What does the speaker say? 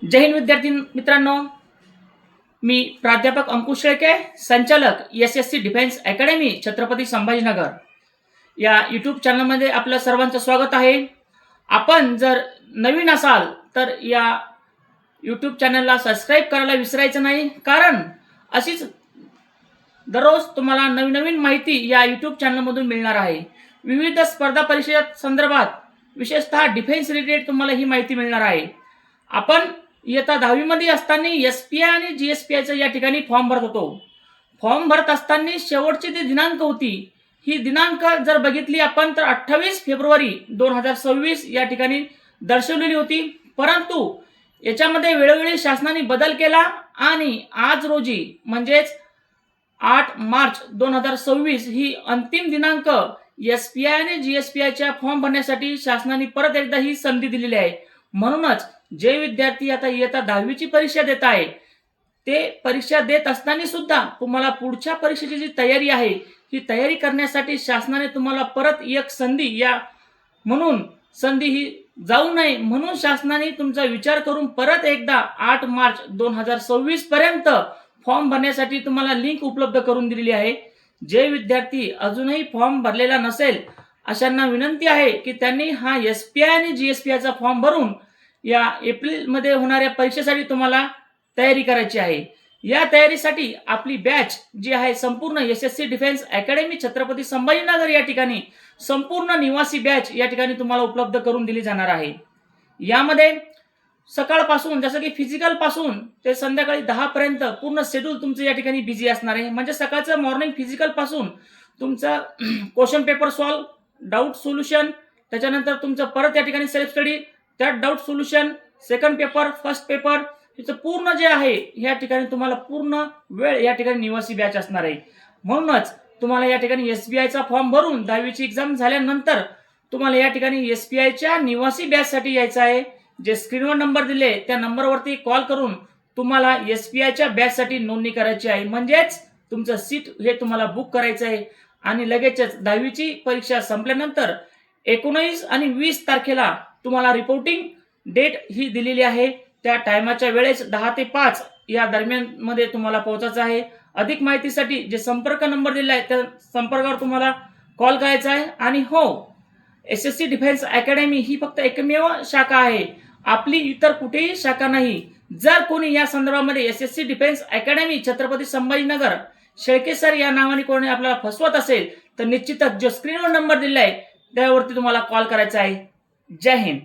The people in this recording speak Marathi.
जय हिंद विद्यार्थी मित्रांनो, मी प्राध्यापक अंकुश शेळके, संचालक SSC defence academy Chhatrapati Sambhajinagar या यूट्यूब चॅनलमध्ये आपलं सर्वांचं स्वागत आहे. आपण जर नवीन असाल तर या यूट्यूब चॅनलला सबस्क्राईब करायला विसरायचं नाही, कारण अशीच दररोज तुम्हाला नवीन नवीन माहिती या यूट्यूब चॅनलमधून मिळणार आहे. विविध स्पर्धा परीक्षा संदर्भात विशेषतः डिफेन्स रिलेटेड तुम्हाला ही माहिती मिळणार आहे. आपण इयत्ता 10वी मध्ये असताना एसपीआय आणि जीएसपीआयचा या ठिकाणी फॉर्म भरत होतो. फॉर्म भरत असताना शेवटची जी दिनांक होती, ही दिनांक जर बघितली आपण तर 28 फेब्रुवारी 2026 या ठिकाणी दर्शवलेली होती. परंतु याच्यामध्ये वेळोवेळी शासनाने बदल केला आणि आज रोजी म्हणजेच 8 मार्च 2026 ही अंतिम दिनांक एसपीआय आणि जीएसपीआयच्या फॉर्म भरण्यासाठी शासनाने परत एकदा ही संधी दिलेली आहे. म्हणूनच जे विद्यार्थी आता इयत्ता 10वीची परीक्षा देत आहे, ते परीक्षा देत असताना सुद्धा तुम्हाला पुढच्या परीक्षेची जी तयारी आहे, ही तयारी करण्यासाठी शासनाने तुम्हाला परत एक संधी म्हणून संधी ही जाऊ नये म्हणून शासनाने तुमचा विचार करून परत एकदा 8 मार्च 2026 पर्यंत फॉर्म भरण्यासाठी तुम्हाला लिंक उपलब्ध करून दिलेली आहे. जे विद्यार्थी अजूनही फॉर्म भरलेला नसेल, अशांना विनंती आहे की त्यांनी हा एसपीआय आणि जीएसपीआयचा फॉर्म भरून या एप्रिलमध्ये होणाऱ्या परीक्षेसाठी तुम्हाला तयारी करायची आहे. या तयारीसाठी आपली बॅच जी आहे संपूर्ण SSC defence academy Chhatrapati Sambhajinagar या ठिकाणी संपूर्ण निवासी बॅच या ठिकाणी तुम्हाला उपलब्ध करून दिली जाणार आहे. यामध्ये सकाळपासून जसं की फिजिकल पासून ते संध्याकाळी 10 पर्यंत पूर्ण शेड्यूल तुमचं या ठिकाणी बिझी असणार आहे. म्हणजे सकाळचं मॉर्निंग फिजिकल पासून तुमचा question paper solve, doubt solution, त्याच्यानंतर तुमचं परत या ठिकाणी सेल्फ स्टडी, त्यात doubt solution, second paper, first paper, हिचं पूर्ण जे आहे या ठिकाणी तुम्हाला पूर्ण वेळ या ठिकाणी निवासी बॅच असणार आहे. म्हणूनच तुम्हाला या ठिकाणी एसबीआयचा फॉर्म भरून 10वीची एक्झाम झाल्यानंतर तुम्हाला या ठिकाणी एसबीआयच्या निवासी बॅचसाठी यायचं आहे. जे स्क्रीनवर नंबर दिले त्या नंबरवरती कॉल करून तुम्हाला एसबीआयच्या बॅचसाठी नोंदणी करायची आहे. म्हणजेच तुमचं सीट हे तुम्हाला बुक करायचं आहे आणि लगेचच 10वीची परीक्षा संपल्यानंतर 19 आणि 20 तारखेला तुम्हाला रिपोर्टिंग डेट ही दिलेली आहे. त्या टायमाच्या वेळेस 10 ते 5 या दरम्यान मध्ये तुम्हाला पोहोचायचं आहे. अधिक माहितीसाठी जे संपर्क नंबर दिला आहे त्या संपर्कावर तुम्हाला कॉल करायचा आहे. आणि हो, एसएससी डिफेन्स अकॅडमी ही फक्त एकमेव शाखा आहे, आपली इतर कुठेही शाखा नाही. जर कोणी या संदर्भामध्ये SSC defence academy Chhatrapati Sambhajinagar Shelke sir या नावाने कोणी आपल्याला फसवत असेल तर निश्चितच जो स्क्रीनवर नंबर दिला आहे त्यावरती तुम्हाला कॉल करायचा आहे. जय हिंद.